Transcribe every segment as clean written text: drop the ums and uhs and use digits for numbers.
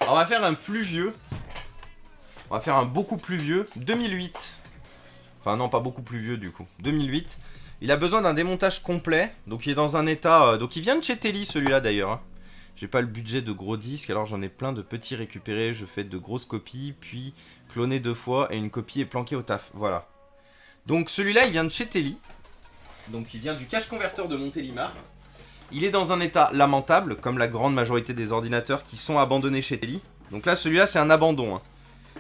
Alors, on va faire un plus vieux. On va faire un beaucoup plus vieux. 2008. Enfin non, pas beaucoup plus vieux du coup. 2008. Il a besoin d'un démontage complet. Donc il est dans un état... donc il vient de chez Telly celui-là d'ailleurs. Hein. J'ai pas le budget de gros disques, alors j'en ai plein de petits récupérés. Je fais de grosses copies, puis cloner 2 fois et une copie est planquée au taf. Voilà. Donc celui-là il vient de chez Telly. Donc il vient du cache converteur de Montélimar. Il est dans un état lamentable, comme la grande majorité des ordinateurs qui sont abandonnés chez Telly. Donc là celui-là c'est un abandon. Hein.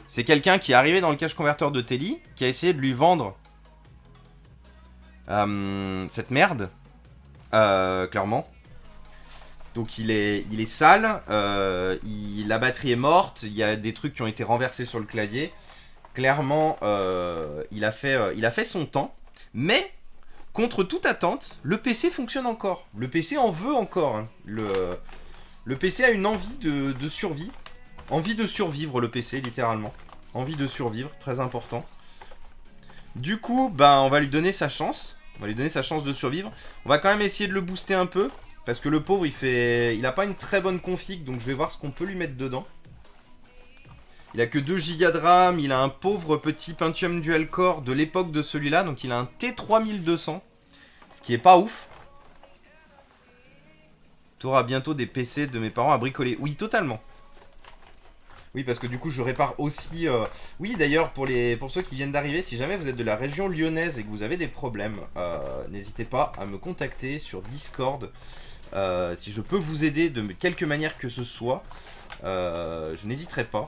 C'est quelqu'un qui est arrivé dans le cache converteur de Telly, qui a essayé de lui vendre cette merde, clairement. Donc il est sale, la batterie est morte, il y a des trucs qui ont été renversés sur le clavier. Clairement, il a fait son temps, mais contre toute attente, le PC fonctionne encore. Le PC en veut encore. Hein. Le PC a une envie de survie. Envie de survivre, le PC, littéralement. Envie de survivre, très important. Du coup, ben, on va lui donner sa chance. On va lui donner sa chance de survivre. On va quand même essayer de le booster un peu. Parce que le pauvre, il a pas une très bonne config. Donc je vais voir ce qu'on peut lui mettre dedans. Il a que 2 Go de RAM. Il a un pauvre petit Pentium Dual Core de l'époque de celui-là. Donc il a un T3200. Ce qui est pas ouf. Tu auras bientôt des PC de mes parents à bricoler. Oui, totalement. Oui, parce que du coup, je répare aussi... Oui, d'ailleurs, pour ceux qui viennent d'arriver, si jamais vous êtes de la région lyonnaise et que vous avez des problèmes, n'hésitez pas à me contacter sur Discord. Si je peux vous aider de quelque manière que ce soit, je n'hésiterai pas.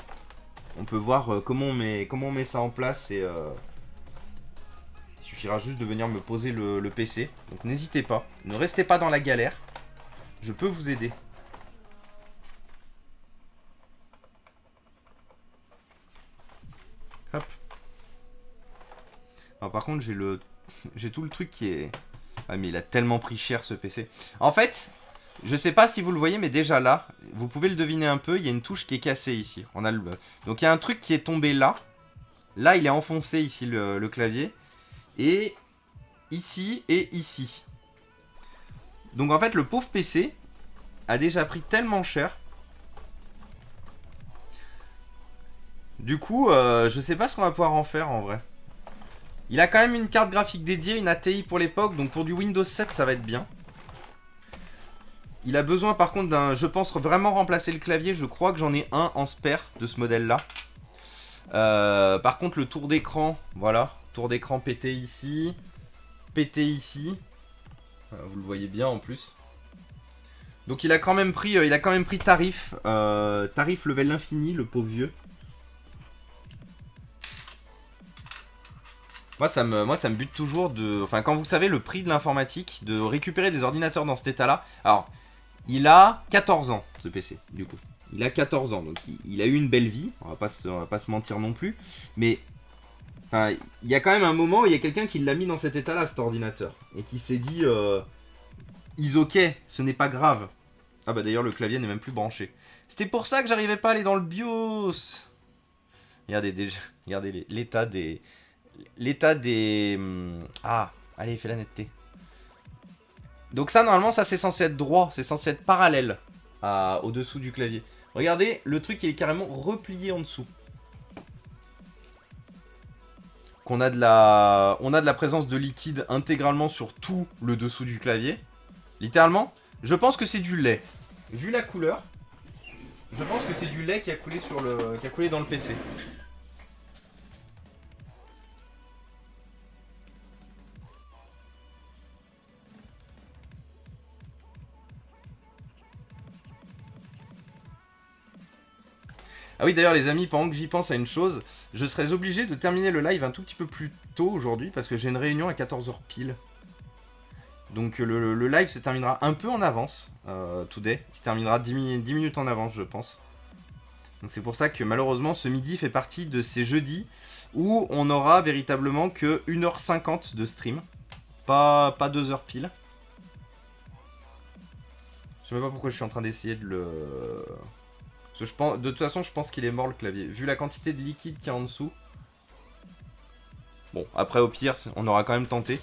On peut voir comment on met ça en place et... il suffira juste de venir me poser le PC. Donc n'hésitez pas, ne restez pas dans la galère. Je peux vous aider. Hop. Alors par contre j'ai tout le truc qui est... Ah mais il a tellement pris cher ce PC. En fait, je sais pas si vous le voyez, mais déjà là, vous pouvez le deviner un peu, il y a une touche qui est cassée ici. Donc il y a un truc qui est tombé là. Là il est enfoncé ici le clavier. Et ici et ici. Donc en fait le pauvre PC a déjà pris tellement cher. Du coup, je sais pas ce qu'on va pouvoir en faire en vrai. Il a quand même une carte graphique dédiée, une ATI pour l'époque, donc pour du Windows 7 ça va être bien. Il a besoin par contre d'un, je pense vraiment remplacer le clavier, je crois que j'en ai un en spare de ce modèle là. Par contre le tour d'écran, voilà, tour d'écran pété ici, vous le voyez bien en plus. Donc il a quand même pris, tarif, tarif level infini, le pauvre vieux. Moi ça me bute toujours de... Enfin, quand vous savez le prix de l'informatique, de récupérer des ordinateurs dans cet état-là... Alors, il a 14 ans, ce PC, du coup. Il a 14 ans, donc il a eu une belle vie. On va pas se mentir non plus. Mais, enfin, il y a quand même un moment où il y a quelqu'un qui l'a mis dans cet état-là, cet ordinateur. Et qui s'est dit... Is ok, ce n'est pas grave. Ah bah d'ailleurs, le clavier n'est même plus branché. C'était pour ça que j'arrivais pas à aller dans le BIOS. Regardez l'état des... Ah, allez, fais la netteté. Donc ça, normalement, ça c'est censé être droit. C'est censé être parallèle au-dessous du clavier. Regardez, le truc, il est carrément replié en dessous. On a de la présence de liquide intégralement sur tout le dessous du clavier. Littéralement, je pense que c'est du lait. Vu la couleur, je pense que c'est du lait qui a coulé qui a coulé dans le PC. Ah oui, d'ailleurs les amis, pendant que j'y pense à une chose, je serais obligé de terminer le live un tout petit peu plus tôt aujourd'hui parce que j'ai une réunion à 14h pile. Donc le live se terminera un peu en avance, today. Il se terminera 10 minutes en avance, je pense. Donc c'est pour ça que malheureusement ce midi fait partie de ces jeudis où on aura véritablement que 1h50 de stream. Pas 2h pile. Je sais même pas pourquoi je suis en train d'essayer de le... Parce que de toute façon, je pense qu'il est mort le clavier. Vu la quantité de liquide qu'il y a en dessous. Bon, après au pire, on aura quand même tenté.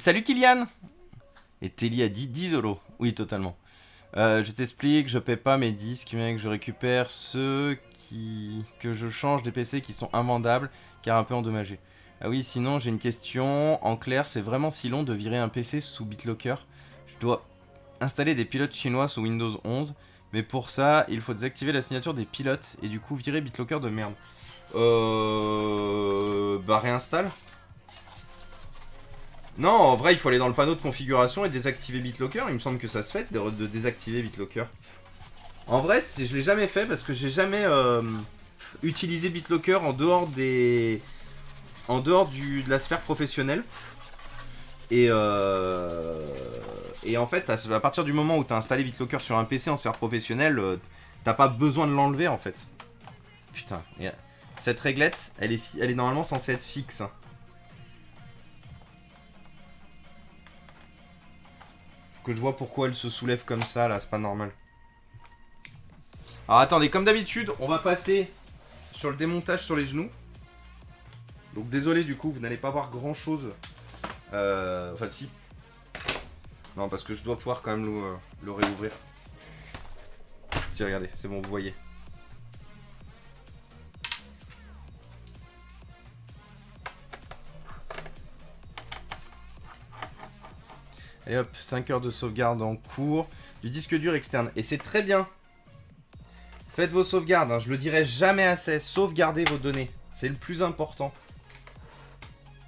Salut Kylian. Et Telly a dit 10 euros. Oui, totalement. Je t'explique, je paie pas mes disques, mec, je récupère ceux que je change des PC qui sont invendables, car un peu endommagés. Ah oui, sinon j'ai une question. En clair, c'est vraiment si long de virer un PC sous BitLocker? Je dois installer des pilotes chinois sous Windows 11, mais pour ça, il faut désactiver la signature des pilotes et du coup virer BitLocker de merde. Bah réinstalle. Non, en vrai, il faut aller dans le panneau de configuration et désactiver BitLocker. Il me semble que ça se fait de désactiver BitLocker. En vrai, je l'ai jamais fait parce que j'ai jamais utilisé BitLocker en dehors des... de la sphère professionnelle. Et en fait, à partir du moment où tu as installé BitLocker sur un PC en sphère professionnelle, t'as pas besoin de l'enlever en fait. Putain, cette réglette, elle est normalement censée être fixe. Que je vois pourquoi elle se soulève comme ça là, c'est pas normal. Alors attendez, comme d'habitude, on va passer sur le démontage sur les genoux. Donc désolé du coup, vous n'allez pas voir grand chose. Enfin si. Non, parce que je dois pouvoir quand même le réouvrir. Si, regardez, c'est bon, vous voyez. Et hop, 5 heures de sauvegarde en cours. Du disque dur externe. Et c'est très bien. Faites vos sauvegardes, hein, je le dirai jamais assez. Sauvegardez vos données. C'est le plus important.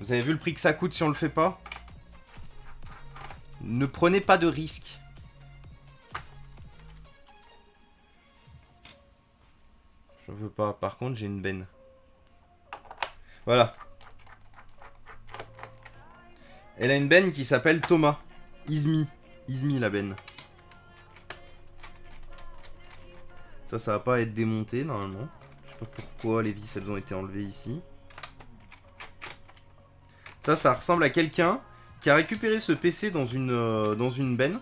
Vous avez vu le prix que ça coûte si on le fait pas? Ne prenez pas de risques. Je veux pas. Par contre, j'ai une benne. Voilà. Elle a une benne qui s'appelle Thomas. Izmi. Izmi la benne. Ça va pas être démonté normalement. Je sais pas pourquoi les vis elles ont été enlevées ici. Ça ressemble à quelqu'un qui a récupéré ce PC dans une benne.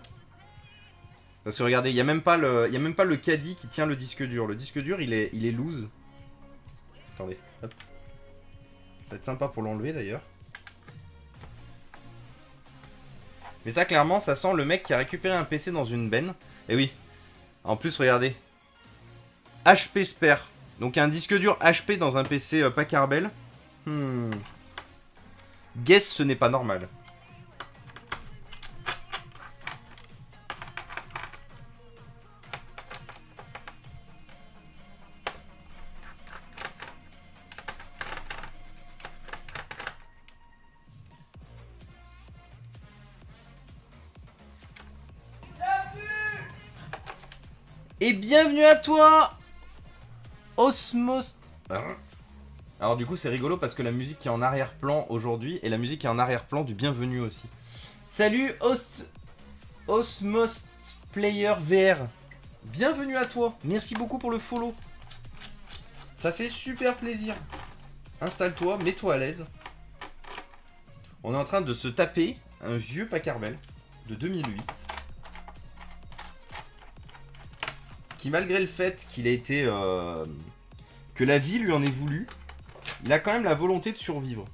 Parce que regardez, il n'y a même pas le caddie qui tient le disque dur. Le disque dur, il est loose. Attendez, hop. Ça va être sympa pour l'enlever d'ailleurs. Mais ça, clairement, ça sent le mec qui a récupéré un PC dans une benne. Et oui. En plus, regardez. HP Spare. Donc un disque dur HP dans un PC Packard Bell. Guess, ce n'est pas normal. Et bienvenue à toi, Osmos. Alors du coup c'est rigolo parce que la musique qui est en arrière-plan aujourd'hui est la musique qui est en arrière-plan du bienvenu aussi. Salut Osmos Player VR. Bienvenue à toi. Merci beaucoup pour le follow. Ça fait super plaisir. Installe-toi, mets-toi à l'aise. On est en train de se taper un vieux Packard Bell de 2008. Qui malgré le fait qu'il a été... que la vie lui en ait voulu, il a quand même la volonté de survivre.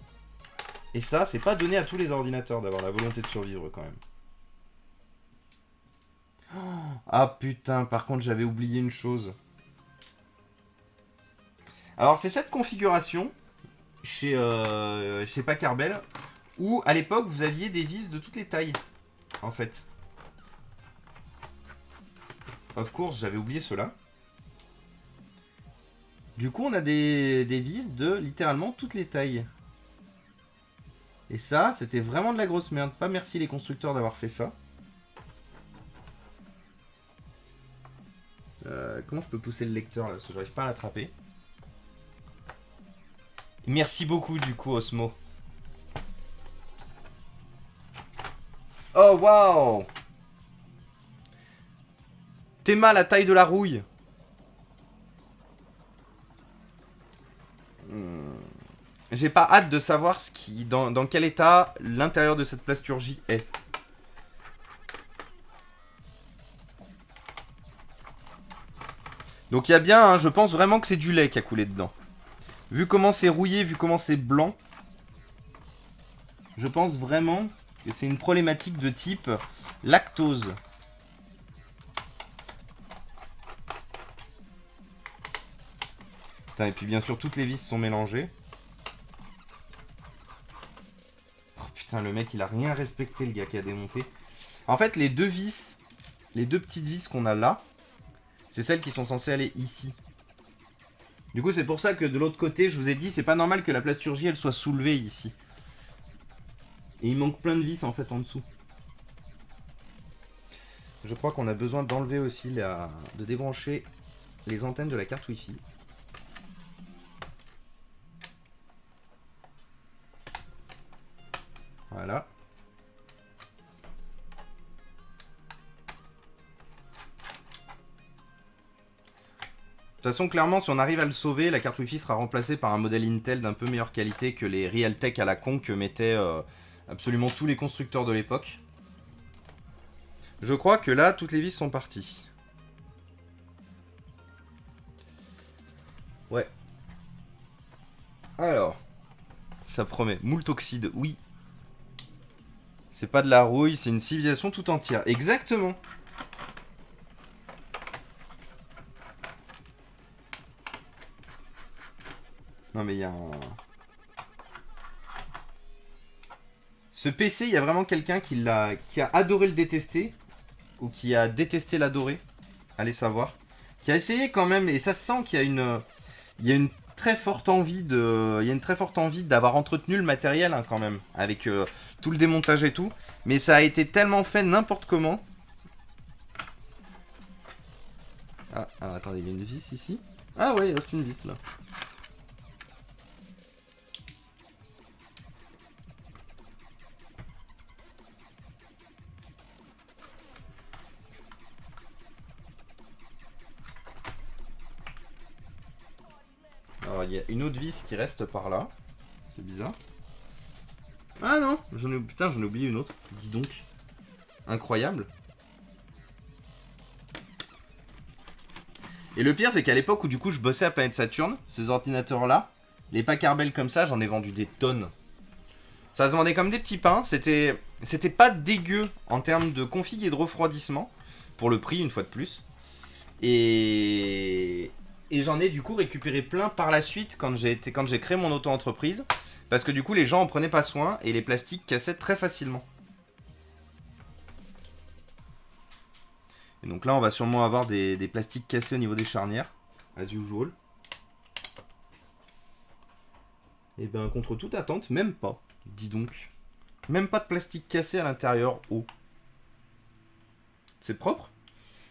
Et ça, c'est pas donné à tous les ordinateurs d'avoir la volonté de survivre quand même. Ah putain, par contre j'avais oublié une chose. Alors c'est cette configuration chez Packard Bell où à l'époque vous aviez des vis de toutes les tailles en fait. Of course, j'avais oublié cela. Du coup, on a des vis de littéralement toutes les tailles. Et ça, c'était vraiment de la grosse merde. Pas merci les constructeurs d'avoir fait ça. Comment je peux pousser le lecteur là? Parce que j'arrive pas à l'attraper. Merci beaucoup du coup, Osmo. Oh waouh! Théma, la taille de la rouille. J'ai pas hâte de savoir dans quel état l'intérieur de cette plasturgie est. Donc il y a bien, hein, je pense vraiment que c'est du lait qui a coulé dedans. Vu comment c'est rouillé, vu comment c'est blanc, je pense vraiment que c'est une problématique de type lactose. Putain, et puis bien sûr, toutes les vis sont mélangées. Oh putain, le mec, il a rien respecté, le gars qui a démonté. En fait, les deux vis, les deux petites vis qu'on a là, c'est celles qui sont censées aller ici. Du coup, c'est pour ça que de l'autre côté, je vous ai dit, c'est pas normal que la plasturgie, elle soit soulevée ici. Et il manque plein de vis, en fait, en dessous. Je crois qu'on a besoin d'enlever aussi, de débrancher les antennes de la carte Wi-Fi. Voilà. De toute façon, clairement, si on arrive à le sauver, la carte Wi-Fi sera remplacée par un modèle Intel d'un peu meilleure qualité que les Realtek à la con que mettaient absolument tous les constructeurs de l'époque. Je crois que là, toutes les vis sont parties. Ouais. Alors, ça promet. Moult oxyde, oui. C'est pas de la rouille, c'est une civilisation tout entière. Exactement. Non mais il y a un... Ce PC, il y a vraiment quelqu'un qui a adoré le détester, ou qui a détesté l'adorer, allez savoir. Qui a essayé quand même, et ça se sent qu'il y a une très forte envie d'avoir entretenu le matériel hein, quand même, avec tout le démontage et tout. Mais ça a été tellement fait n'importe comment. Ah, alors attendez, il y a une vis ici. Ah ouais, il reste une vis là. Alors il y a une autre vis qui reste par là. C'est bizarre. Ah non, putain, j'en ai oublié une autre. Dis donc. Incroyable. Et le pire, c'est qu'à l'époque où du coup je bossais à Planète Saturne, ces ordinateurs-là, les Packard Bell comme ça, j'en ai vendu des tonnes. Ça se vendait comme des petits pains. C'était pas dégueu en termes de config et de refroidissement. Pour le prix, une fois de plus. Et j'en ai du coup récupéré plein par la suite quand j'ai créé mon auto-entreprise. Parce que du coup, les gens en prenaient pas soin et les plastiques cassaient très facilement. Et donc là, on va sûrement avoir des plastiques cassés au niveau des charnières. As usual. Et ben, contre toute attente, même pas. Dis donc. Même pas de plastique cassé à l'intérieur. Oh. C'est propre.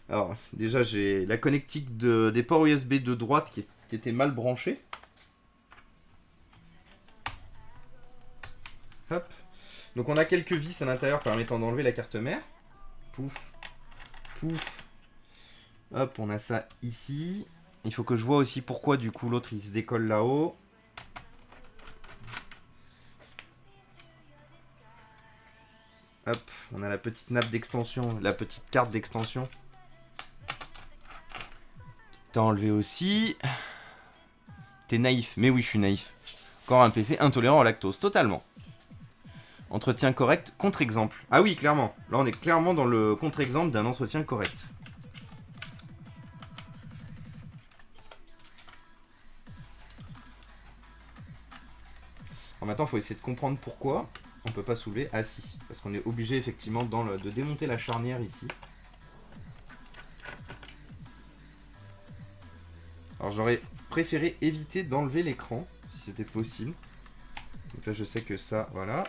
Alors, déjà, j'ai la connectique des ports USB de droite qui était mal branchée. Hop. Donc, on a quelques vis à l'intérieur permettant d'enlever la carte mère. Pouf. Pouf. Hop, on a ça ici. Il faut que je vois aussi pourquoi, du coup, l'autre, il se décolle là-haut. Hop, on a la petite nappe d'extension, la petite carte d'extension. T'as enlevé aussi. T'es naïf, mais oui, je suis naïf. Encore un PC intolérant au lactose, totalement. Entretien correct, contre-exemple. Ah oui, clairement. Là, on est clairement dans le contre-exemple d'un entretien correct. Alors maintenant, il faut essayer de comprendre pourquoi on peut pas soulever. Ah si, parce qu'on est obligé effectivement de démonter la charnière ici. Alors j'aurais préféré éviter d'enlever l'écran, si c'était possible. Donc là, je sais que ça, voilà.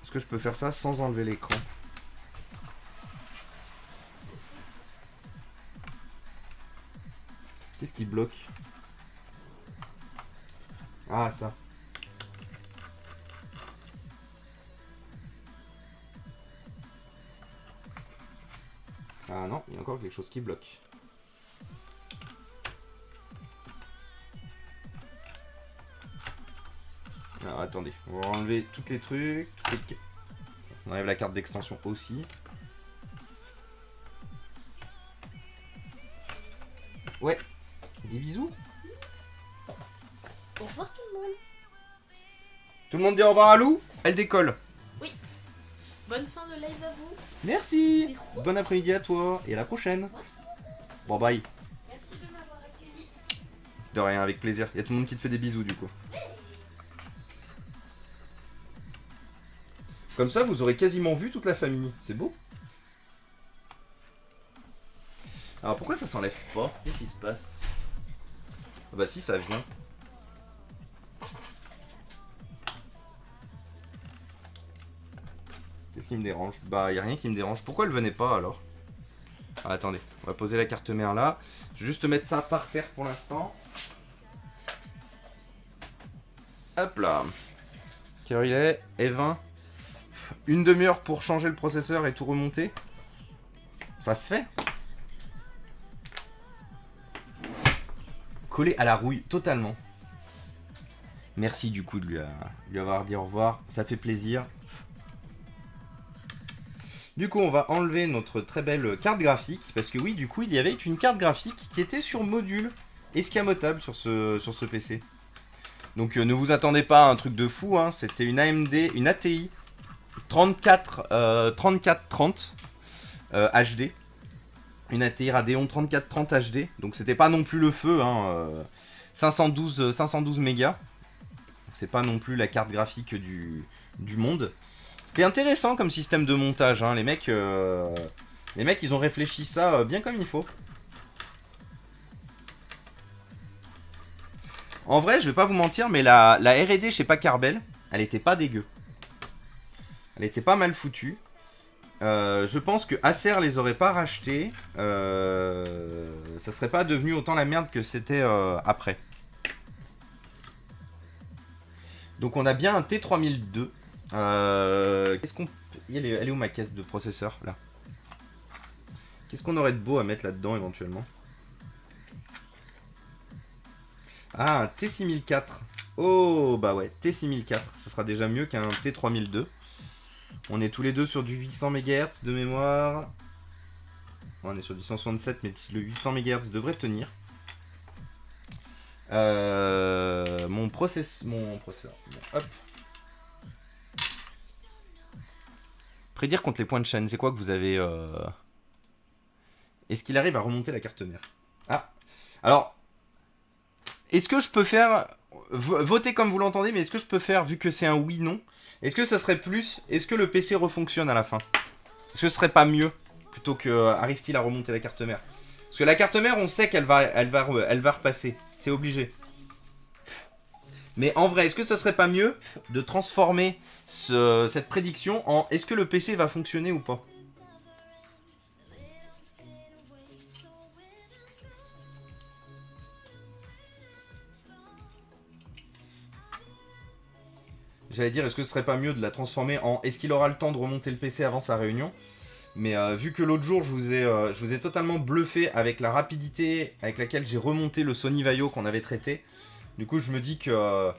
Est-ce que je peux faire ça sans enlever l'écran? Qu'est-ce qui bloque? Ah, ça. Ah non, il y a encore quelque chose qui bloque. Alors attendez, on va enlever tous les trucs. On enlève la carte d'extension aussi. Ouais, des bisous. Bonsoir tout le monde. Tout le monde dit au revoir à Lou. Elle décolle. Oui. Bonne fin de live à vous. Merci. Bon après-midi à toi et à la prochaine. Bon bye. Merci de m'avoir accueilli. De rien, avec plaisir. Il y a tout le monde qui te fait des bisous du coup. Comme ça, vous aurez quasiment vu toute la famille. C'est beau. Alors pourquoi ça s'enlève pas? Qu'est-ce qui se passe? Ah bah si, ça vient. Qu'est-ce qui me dérange? Bah y a rien qui me dérange. Pourquoi elle venait pas alors? Ah, attendez, on va poser la carte mère là. Je vais juste mettre ça par terre pour l'instant. Hop là. Quelle heure il est? Et 20. Une demi-heure pour changer le processeur et tout remonter. Ça se fait. Collé à la rouille, totalement. Merci du coup de lui avoir dit au revoir. Ça fait plaisir. Du coup, on va enlever notre très belle carte graphique. Parce que oui, du coup, il y avait une carte graphique qui était sur module escamotable sur ce PC. Donc ne vous attendez pas à un truc de fou. Hein. C'était une AMD, une ATI 3430 HD. Une ATI Radeon 3430 HD. Donc c'était pas non plus le feu. Hein, 512 mégas. C'est pas non plus la carte graphique du monde. C'était intéressant comme système de montage. Hein. Les mecs, ils ont réfléchi ça bien comme il faut. En vrai, je vais pas vous mentir, mais la R&D chez Packard-Bell, elle était pas dégueu. Elle était pas mal foutue. Je pense que Acer les aurait pas rachetés. Ça serait pas devenu autant la merde que c'était après. Donc on a bien un T3002. Qu'est-ce qu'on... Elle est où ma caisse de processeur là? Qu'est-ce qu'on aurait de beau à mettre là-dedans éventuellement? Ah, un T6004. Oh, bah ouais, T6004. Ça sera déjà mieux qu'un T3002. On est tous les deux sur du 800 MHz de mémoire. On est sur du 167, mais le 800 MHz devrait tenir. Mon processeur. Bon, hop. Prédire contre les points de chaîne, c'est quoi que vous avez... Est-ce qu'il arrive à remonter la carte mère? Ah. Alors, est-ce que je peux faire... Votez comme vous l'entendez, mais est-ce que je peux faire, vu que c'est un oui-non, est-ce que ça serait plus... Est-ce que le PC refonctionne à la fin? Est-ce que ce serait pas mieux, plutôt que arrive-t-il à remonter la carte mère? Parce que la carte mère, on sait qu'elle va repasser. C'est obligé. Mais en vrai, est-ce que ça serait pas mieux de transformer cette prédiction en est-ce que le PC va fonctionner ou pas? J'allais dire, est-ce que ce serait pas mieux de la transformer en est-ce qu'il aura le temps de remonter le PC avant sa réunion? Mais vu que l'autre jour, je vous ai totalement bluffé avec la rapidité avec laquelle j'ai remonté le Sony Vaio qu'on avait traité, du coup, je me dis que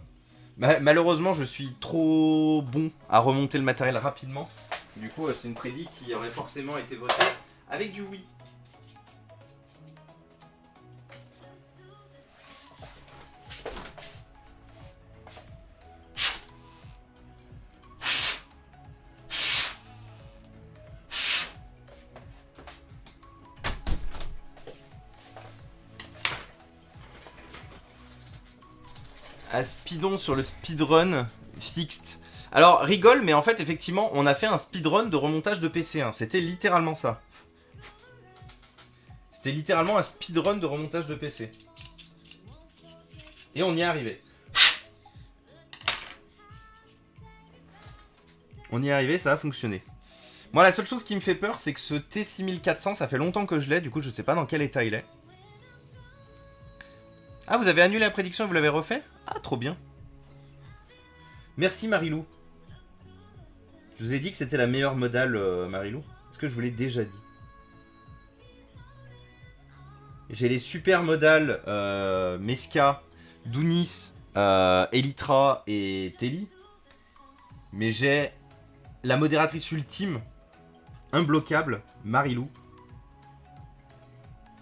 malheureusement, je suis trop bon à remonter le matériel rapidement. Du coup, c'est une prédit qui aurait forcément été votée avec du oui. Un speedon sur le speedrun fixed. Alors, rigole, mais en fait, effectivement, on a fait un speedrun de remontage de PC. Hein. C'était littéralement ça. C'était littéralement un speedrun de remontage de PC. Et on y est arrivé. On y est arrivé, ça a fonctionné. Moi, la seule chose qui me fait peur, c'est que ce T6400, ça fait longtemps que je l'ai, du coup, je sais pas dans quel état il est. Ah, vous avez annulé la prédiction et vous l'avez refait? Ah, trop bien. Merci Marilou. Je vous ai dit que c'était la meilleure modale, Marilou. Est-ce que je vous l'ai déjà dit? J'ai les super modales Mesca, Dounis, Elytra et Telly. Mais j'ai la modératrice ultime, imbloquable, Marilou,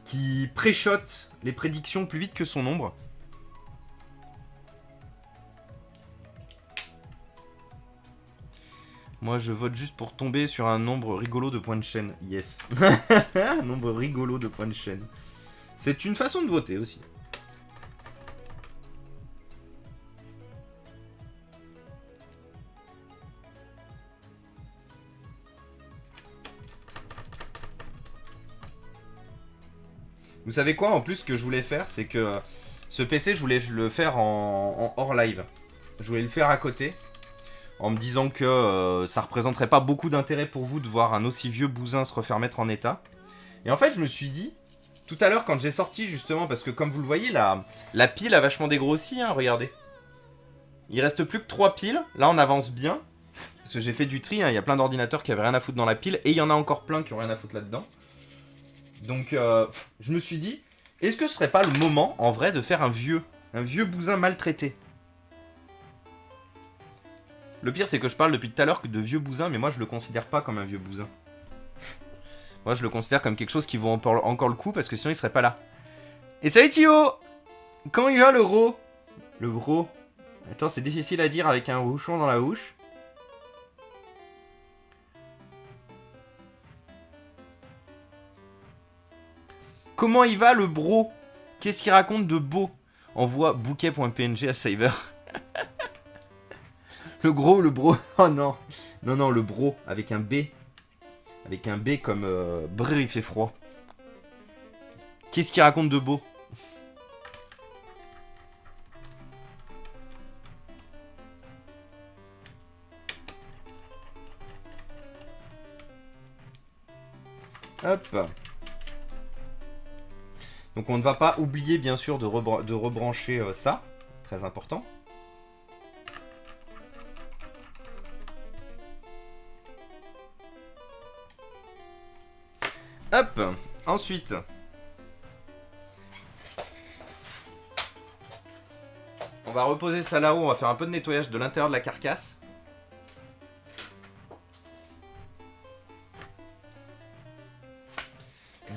qui pré-shot les prédictions plus vite que son ombre. Moi, je vote juste pour tomber sur un nombre rigolo de points de chaîne. Yes. Un nombre rigolo de points de chaîne. C'est une façon de voter aussi. Vous savez quoi, en plus, ce que je voulais faire, c'est que ce PC, je voulais le faire en hors live. Je voulais le faire à côté, en me disant que ça représenterait pas beaucoup d'intérêt pour vous de voir un aussi vieux bousin se refaire mettre en état. Et en fait, je me suis dit, tout à l'heure, quand j'ai sorti, justement, parce que comme vous le voyez, la pile a vachement dégrossi, hein, regardez. Il reste plus que 3 piles, là on avance bien, parce que j'ai fait du tri, hein, il y a plein d'ordinateurs qui avaient rien à foutre dans la pile, et il y en a encore plein qui ont rien à foutre là-dedans. Donc, je me suis dit, est-ce que ce serait pas le moment, en vrai, de faire un vieux bousin maltraité? Le pire, c'est que je parle depuis tout à l'heure de vieux bousin, mais moi, je le considère pas comme un vieux bousin. Moi, je le considère comme quelque chose qui vaut encore le coup, parce que sinon, il serait pas là. Et salut Thio! Comment il va, le gros? Le gros? Attends, c'est difficile à dire avec un bouchon dans la bouche. Comment il va le bro? Qu'est-ce qu'il raconte de beau? Envoie bouquet.png à Cyber. Le gros, le bro. Oh non. Non, non, le bro avec un B. Avec un B comme brr, il fait froid. Qu'est-ce qu'il raconte de beau? Hop. Donc on ne va pas oublier bien sûr de rebrancher ça, très important. Hop, ensuite. On va reposer ça là-haut, on va faire un peu de nettoyage de l'intérieur de la carcasse.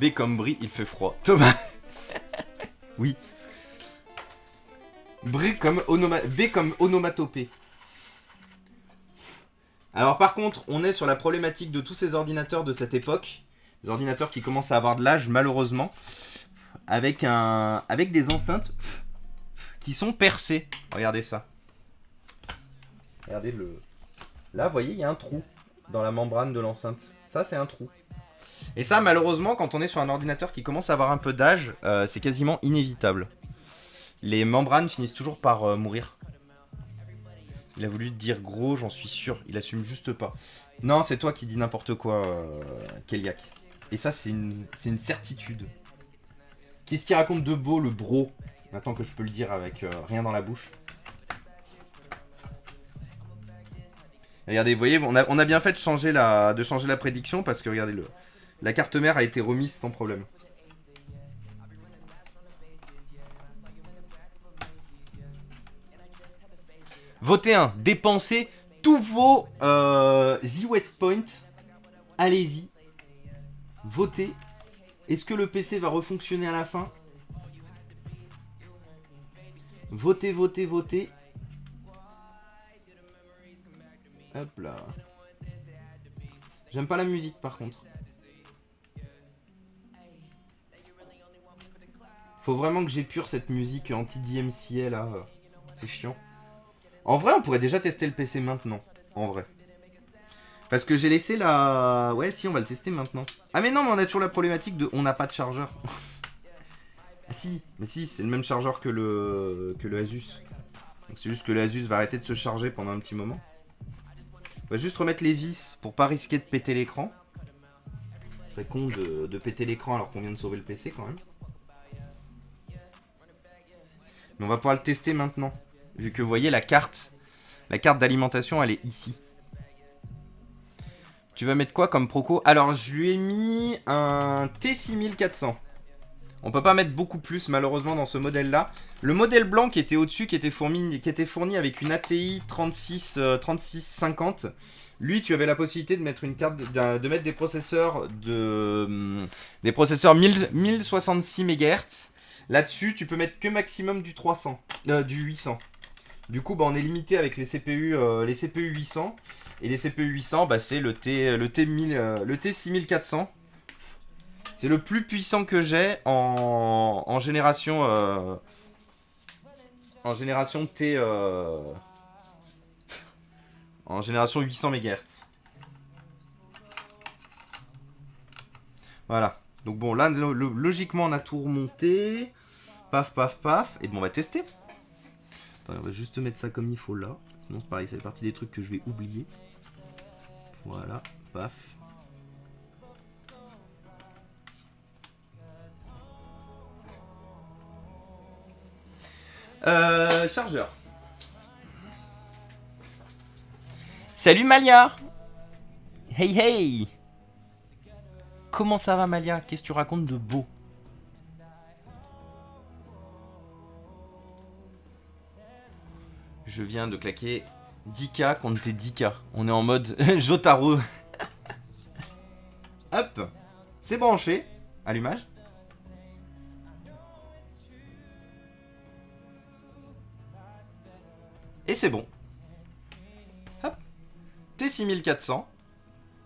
B comme brie, il fait froid. Thomas. Oui. B comme onomatopée. Alors par contre, on est sur la problématique de tous ces ordinateurs de cette époque. Des ordinateurs qui commencent à avoir de l'âge, malheureusement. Avec des enceintes qui sont percées. Regardez ça. Regardez le... Là, vous voyez, il y a un trou dans la membrane de l'enceinte. Ça, c'est un trou. Et ça, malheureusement, quand on est sur un ordinateur qui commence à avoir un peu d'âge, c'est quasiment inévitable. Les membranes finissent toujours par mourir. Il a voulu te dire gros, j'en suis sûr. Il assume juste pas. Non, c'est toi qui dis n'importe quoi, Keliak. Et ça, c'est une certitude. Qu'est-ce qu'il raconte de beau, le bro? Maintenant que je peux le dire avec rien dans la bouche. Regardez, vous voyez, on a bien fait de changer la prédiction parce que, regardez, la carte mère a été remise sans problème. Votez un, dépensez tous vos The West Point. Allez-y. Votez. Est-ce que le PC va refonctionner à la fin? Votez, votez, votez. Hop là. J'aime pas la musique par contre. Faut vraiment que j'épure cette musique anti-DMCA là. C'est chiant. En vrai, on pourrait déjà tester le PC maintenant. En vrai. Parce que j'ai laissé la... Ouais, si, on va le tester maintenant. Ah mais non, mais on a toujours la problématique de... On n'a pas de chargeur. Ah si, mais si, c'est le même chargeur que le Asus. Donc c'est juste que le Asus va arrêter de se charger pendant un petit moment. On va juste remettre les vis pour pas risquer de péter l'écran. Ce serait con de péter l'écran alors qu'on vient de sauver le PC quand même. Mais on va pouvoir le tester maintenant. Vu que vous voyez la carte d'alimentation elle est ici. Tu vas mettre quoi comme proco? Alors je lui ai mis un T6400. On peut pas mettre beaucoup plus malheureusement dans ce modèle là. Le modèle blanc qui était au-dessus, qui était fourni avec une ATI 3650. Lui, tu avais la possibilité de mettre une carte, de mettre des processeurs 1066 MHz. Là-dessus, tu peux mettre que maximum du 800. Du coup, bah, on est limité avec les CPU 800. Et les CPU 800, bah, c'est le T6400. C'est le plus puissant que j'ai en génération. En génération T. En génération 800 MHz. Voilà. Donc bon, là, logiquement, on a tout remonté. Paf, paf, paf. Et bon, on va tester. Attends, on va juste mettre ça comme il faut là. Sinon, c'est pareil, ça fait partie des trucs que je vais oublier. Voilà, paf. Chargeur. Salut Malia. Hey hey. Comment ça va Malia? Qu'est-ce que tu racontes de beau? Je viens de claquer 10K contre tes 10K. On est en mode Jotaro. Hop. C'est branché. Allumage. Et c'est bon. Hop. T6400.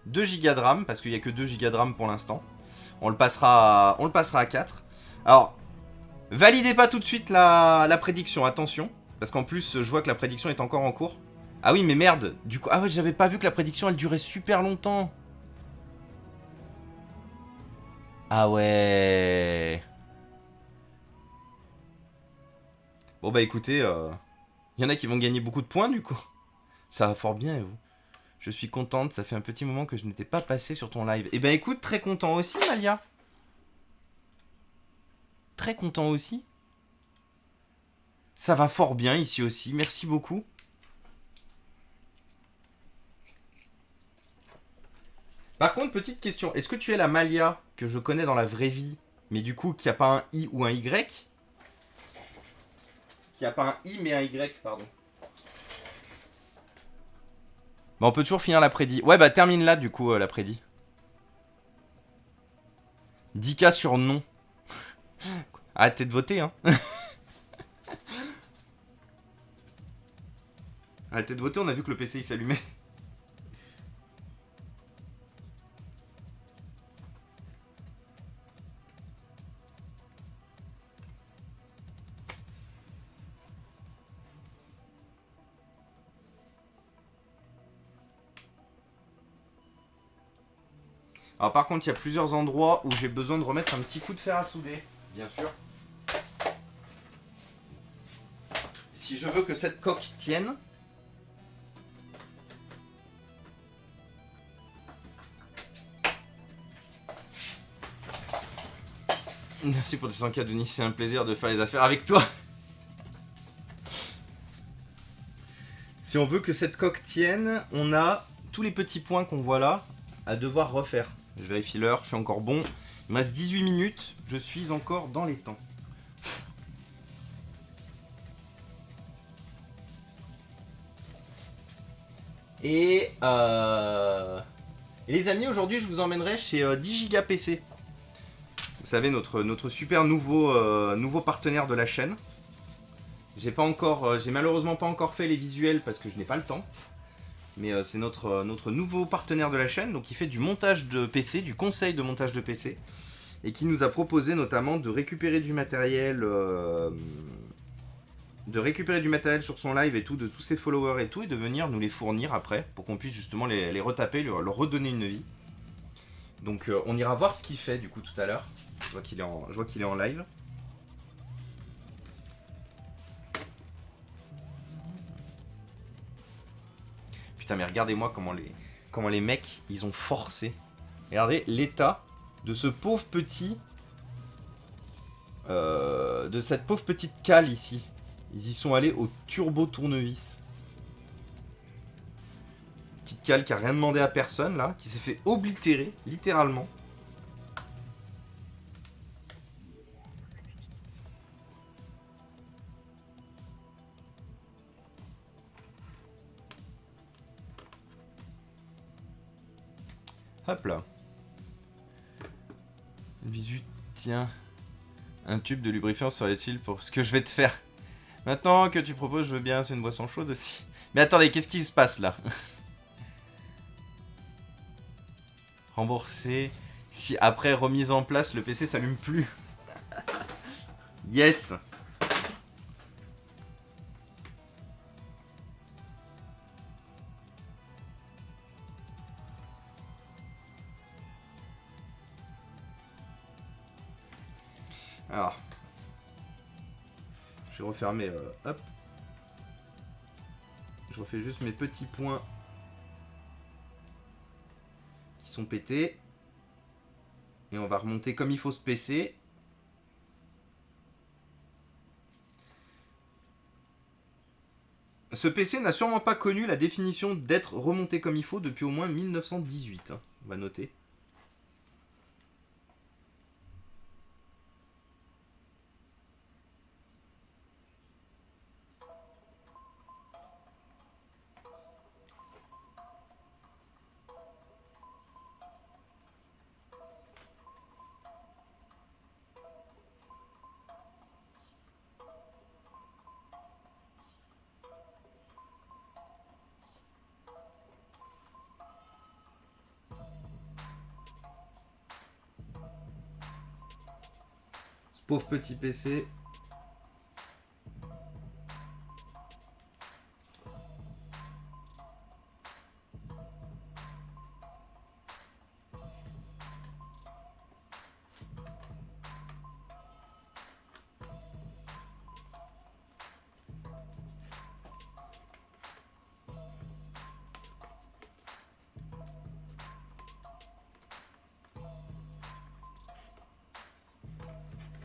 2 Go de RAM, parce qu'il n'y a que 2 Go de RAM pour l'instant. On le passera à 4. Alors, validez pas tout de suite la prédiction, attention. Parce qu'en plus, je vois que la prédiction est encore en cours. Ah oui, mais merde. Du coup, ah ouais, j'avais pas vu que la prédiction, elle durait super longtemps. Ah ouais. Bon bah écoutez, y en a qui vont gagner beaucoup de points du coup. Ça va fort bien et vous? Je suis contente, ça fait un petit moment que je n'étais pas passé sur ton live. Eh ben écoute, très content aussi Malia. Très content aussi. Ça va fort bien ici aussi, merci beaucoup. Par contre, petite question, est-ce que tu es la Malia que je connais dans la vraie vie, mais du coup qui a pas un I ou un Y? Qui a pas un I mais un Y, pardon. Bah on peut toujours finir la prédit. Ouais bah termine là du coup la prédit. 10K sur non. Arrêtez de voter hein. Arrêtez de voter, on a vu que le PC il s'allumait. Alors par contre, il y a plusieurs endroits où j'ai besoin de remettre un petit coup de fer à souder, bien sûr. Si je veux que cette coque tienne. Merci pour tes 100K Denis, c'est un plaisir de faire les affaires avec toi. Si on veut que cette coque tienne, on a tous les petits points qu'on voit là à devoir refaire. Je vérifie l'heure, je suis encore bon. Il me reste 18 minutes, je suis encore dans les temps. Et les amis, aujourd'hui je vous emmènerai chez 10 Go PC. Vous savez, notre super nouveau partenaire de la chaîne. J'ai malheureusement pas encore fait les visuels parce que je n'ai pas le temps. Mais c'est notre nouveau partenaire de la chaîne, donc qui fait du montage de PC, du conseil de montage de PC, et qui nous a proposé notamment de récupérer du matériel, sur son live et tout, de tous ses followers et tout, et de venir nous les fournir après, pour qu'on puisse justement les retaper, leur redonner une vie. Donc on ira voir ce qu'il fait du coup tout à l'heure. Je vois qu'il est en live. Putain mais regardez-moi comment les mecs ils ont forcé. Regardez l'état de ce pauvre petit de cette pauvre petite cale ici. Ils y sont allés au turbo tournevis. Petite cale qui a rien demandé à personne là, qui s'est fait oblitérer littéralement. Hop là. Bisu, tiens. Un tube de lubrifiant serait-il pour ce que je vais te faire? Maintenant que tu proposes, je veux bien, c'est une boisson chaude aussi. Mais attendez, qu'est-ce qui se passe là? Rembourser. Si après remise en place, le PC s'allume plus. Yes. Alors. Je vais refermer. Hop. Je refais juste mes petits points qui sont pétés. Et on va remonter comme il faut ce PC. Ce PC n'a sûrement pas connu la définition d'être remonté comme il faut depuis au moins 1918. Hein. On va noter. Ce pauvre petit PC.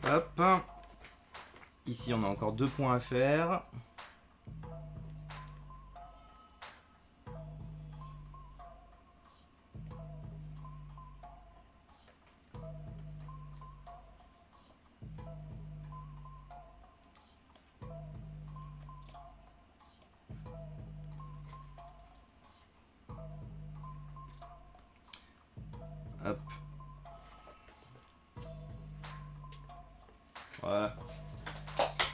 Hop. Ici, on a encore 2 points à faire. Hop. Voilà.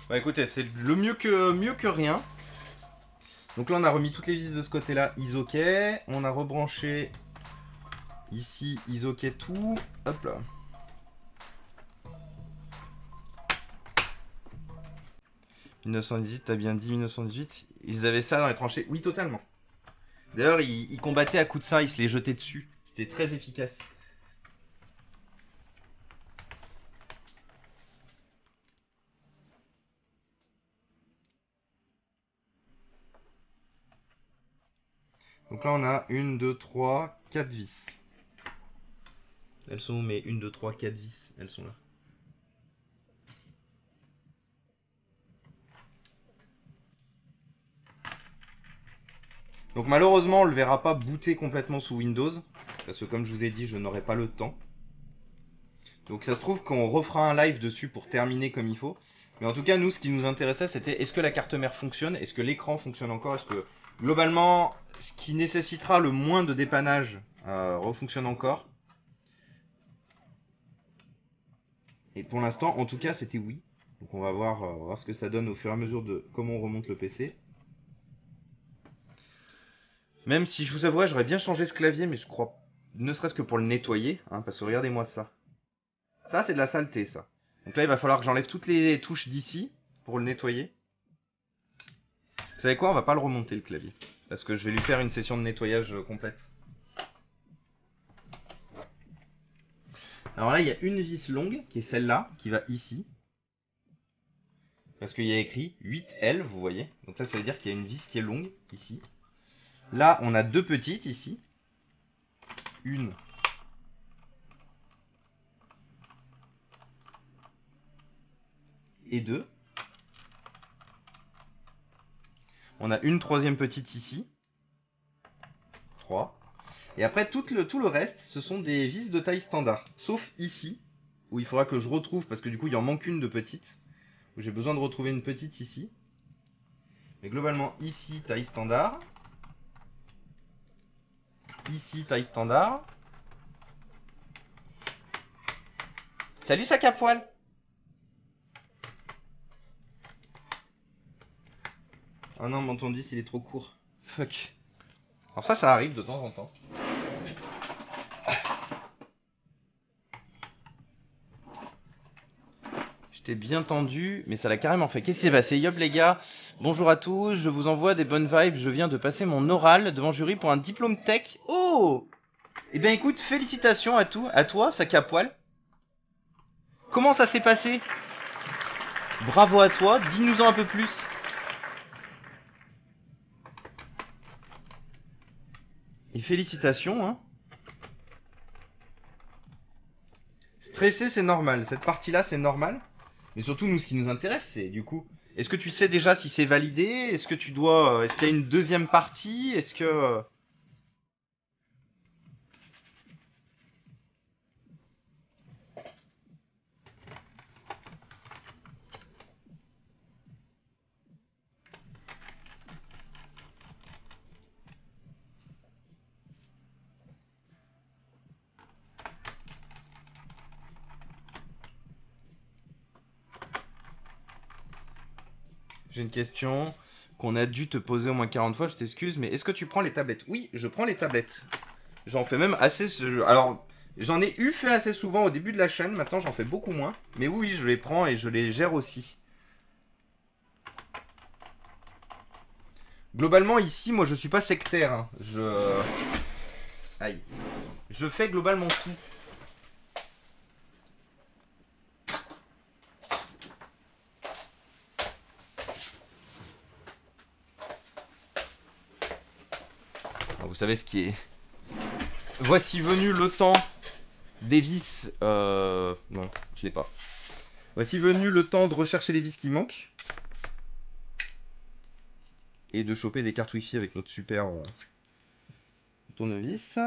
Bah écoutez, c'est le mieux que rien. Donc là, on a remis toutes les vis de ce côté-là, ils ok. On a rebranché ici, ils ok tout. Hop là. « 1918, t'as bien dit 1918 ?» Ils avaient ça dans les tranchées. Oui, totalement. D'ailleurs, ils combattaient à coups de ça, ils se les jetaient dessus. C'était très efficace. Donc là, on a 1, 2, 3, 4 vis. Elles sont où mes 1, 2, 3, 4 vis? Elles sont là. Donc malheureusement, on ne le verra pas booter complètement sous Windows. Parce que comme je vous ai dit, je n'aurai pas le temps. Donc ça se trouve qu'on refera un live dessus pour terminer comme il faut. Mais en tout cas, nous, ce qui nous intéressait, c'était est-ce que la carte mère fonctionne? Est-ce que l'écran fonctionne encore? Est-ce que globalement, ce qui nécessitera le moins de dépannage refonctionne encore? Et pour l'instant, en tout cas, c'était oui. Donc on va voir ce que ça donne au fur et à mesure de comment on remonte le PC. Même si je vous avouerai, j'aurais bien changé ce clavier, mais je crois, ne serait-ce que pour le nettoyer, hein, parce que regardez-moi ça. Ça, c'est de la saleté, ça. Donc là, il va falloir que j'enlève toutes les touches d'ici pour le nettoyer. Vous savez quoi? On va pas le remonter, le clavier. Parce que je vais lui faire une session de nettoyage complète. Alors là, il y a une vis longue, qui est celle-là, qui va ici. Parce qu'il y a écrit 8L, vous voyez. Donc là, ça veut dire qu'il y a une vis qui est longue, ici. Là, on a 2 petites, ici. Une. Et 2. On a une 3e petite ici. 3. Et après, tout le reste, ce sont des vis de taille standard. Sauf ici, où il faudra que je retrouve, parce que du coup, il en manque une de petite. Où j'ai besoin de retrouver une petite ici. Mais globalement, ici, taille standard. Ici, taille standard. Salut, sac à poil! Ah non, mon ton 10 il est trop court. Fuck. Alors ça arrive de temps en temps. J'étais bien tendu, mais ça l'a carrément fait. Qu'est-ce qui s'est passé? Yop les gars, bonjour à tous, je vous envoie des bonnes vibes. Je viens de passer mon oral devant jury pour un diplôme tech. Oh! Eh bien écoute, félicitations à toi, sac à poil. Comment ça s'est passé? Bravo à toi, dis-nous-en un peu plus. Et félicitations, hein. Stresser, c'est normal. Cette partie-là, c'est normal. Mais surtout, nous, ce qui nous intéresse, c'est du coup, est-ce que tu sais déjà si c'est validé? Est-ce que tu dois, est-ce qu'il y a une deuxième partie? Est-ce que j'ai une question qu'on a dû te poser au moins 40 fois, je t'excuse, mais est-ce que tu prends les tablettes? Oui, je prends les tablettes. J'en fais même assez. Alors, j'en ai eu fait assez souvent au début de la chaîne, maintenant j'en fais beaucoup moins. Mais oui, je les prends et je les gère aussi. Globalement, ici, moi je suis pas sectaire. Hein. Aïe. Je fais globalement tout. Alors, vous savez ce qui est. Voici venu le temps des vis. Non, je l'ai pas. Voici venu le temps de rechercher les vis qui manquent. Et de choper des cartes Wi-Fi avec notre super tournevis.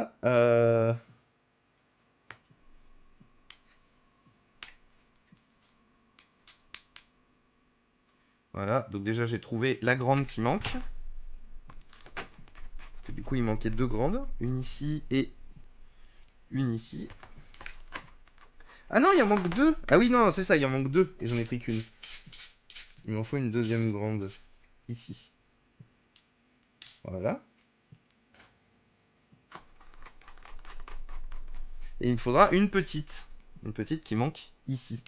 Voilà, donc déjà j'ai trouvé la grande qui manque. Parce que du coup il manquait deux grandes. Une ici et une ici. Ah non, il en manque deux. Ah oui, non, c'est ça, il en manque deux. Et j'en ai pris qu'une. Il m'en faut une deuxième grande. Ici. Voilà. Et il me faudra une petite. Une petite qui manque ici.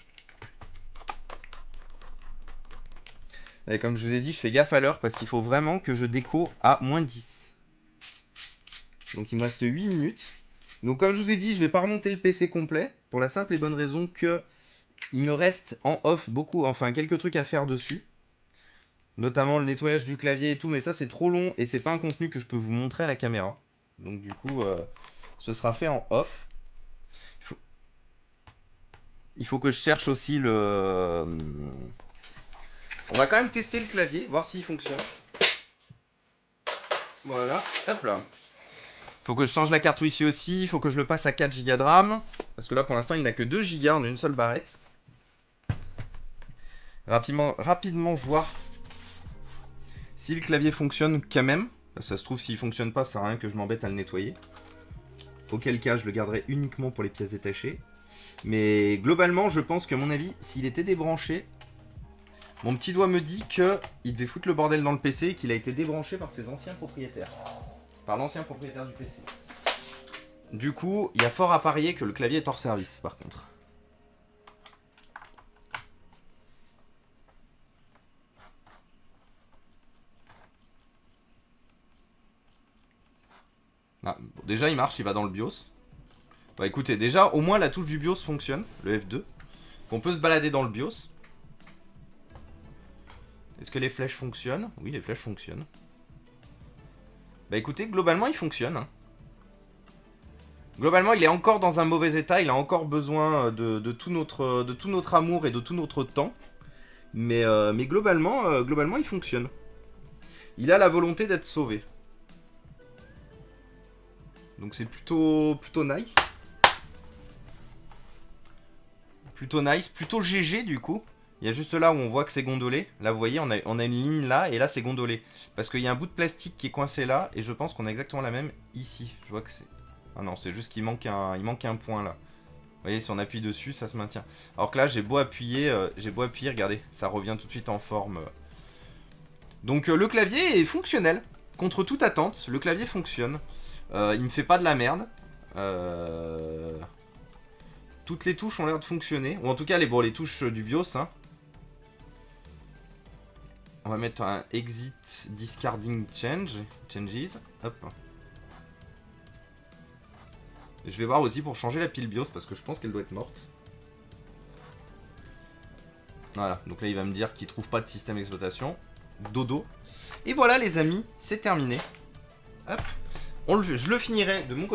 Et comme je vous ai dit, je fais gaffe à l'heure parce qu'il faut vraiment que je déco à moins 10. Donc il me reste 8 minutes. Donc comme je vous ai dit, je vais pas remonter le PC complet. Pour la simple et bonne raison que il me reste en off beaucoup, enfin quelques trucs à faire dessus. Notamment le nettoyage du clavier et tout, mais ça c'est trop long et c'est pas un contenu que je peux vous montrer à la caméra. Donc du coup, ce sera fait en off. Il faut que je cherche aussi le... On va quand même tester le clavier, voir s'il fonctionne. Voilà, hop là. Faut que je change la carte Wi-Fi aussi, il faut que je le passe à 4 Go de RAM. Parce que là pour l'instant il n'a que 2 Go en une seule barrette. Rapidement voir si le clavier fonctionne quand même. Ça se trouve s'il fonctionne pas, ça sert à rien que je m'embête à le nettoyer. Auquel cas je le garderai uniquement pour les pièces détachées. Mais globalement je pense que à mon avis, s'il était débranché, mon petit doigt me dit qu'il devait foutre le bordel dans le PC et qu'il a été débranché par ses anciens propriétaires. Par l'ancien propriétaire du PC. Du coup, il y a fort à parier que le clavier est hors service par contre. Ah, bon, déjà il marche, il va dans le BIOS. Bah écoutez, déjà au moins la touche du BIOS fonctionne, le F2. On peut se balader dans le BIOS. Est-ce que les flèches fonctionnent? Oui, les flèches fonctionnent. Bah écoutez, globalement il fonctionne. Hein. Globalement il est encore dans un mauvais état, il a encore besoin de tout notre amour et de tout notre temps. Mais globalement il fonctionne. Il a la volonté d'être sauvé. Donc c'est plutôt nice. Plutôt nice, plutôt GG du coup. Il y a juste là où on voit que c'est gondolé. Là vous voyez on a une ligne là et là c'est gondolé. Parce qu'il y a un bout de plastique qui est coincé là. Et je pense qu'on a exactement la même ici. Je vois que c'est... Ah non, c'est juste qu'il manque un point là. Vous voyez, si on appuie dessus, ça se maintient. Alors que là, j'ai beau appuyer, regardez, ça revient tout de suite en forme. Donc le clavier est fonctionnel. Contre toute attente, le clavier fonctionne. Il me fait pas de la merde. Toutes les touches ont l'air de fonctionner. Ou en tout cas, les touches du BIOS. Hein. On va mettre un exit discarding changes. Hop. Je vais voir aussi pour changer la pile BIOS parce que je pense qu'elle doit être morte. Voilà, donc là il va me dire qu'il trouve pas de système d'exploitation. Dodo. Et voilà les amis, c'est terminé. Hop. Je le finirai de mon côté.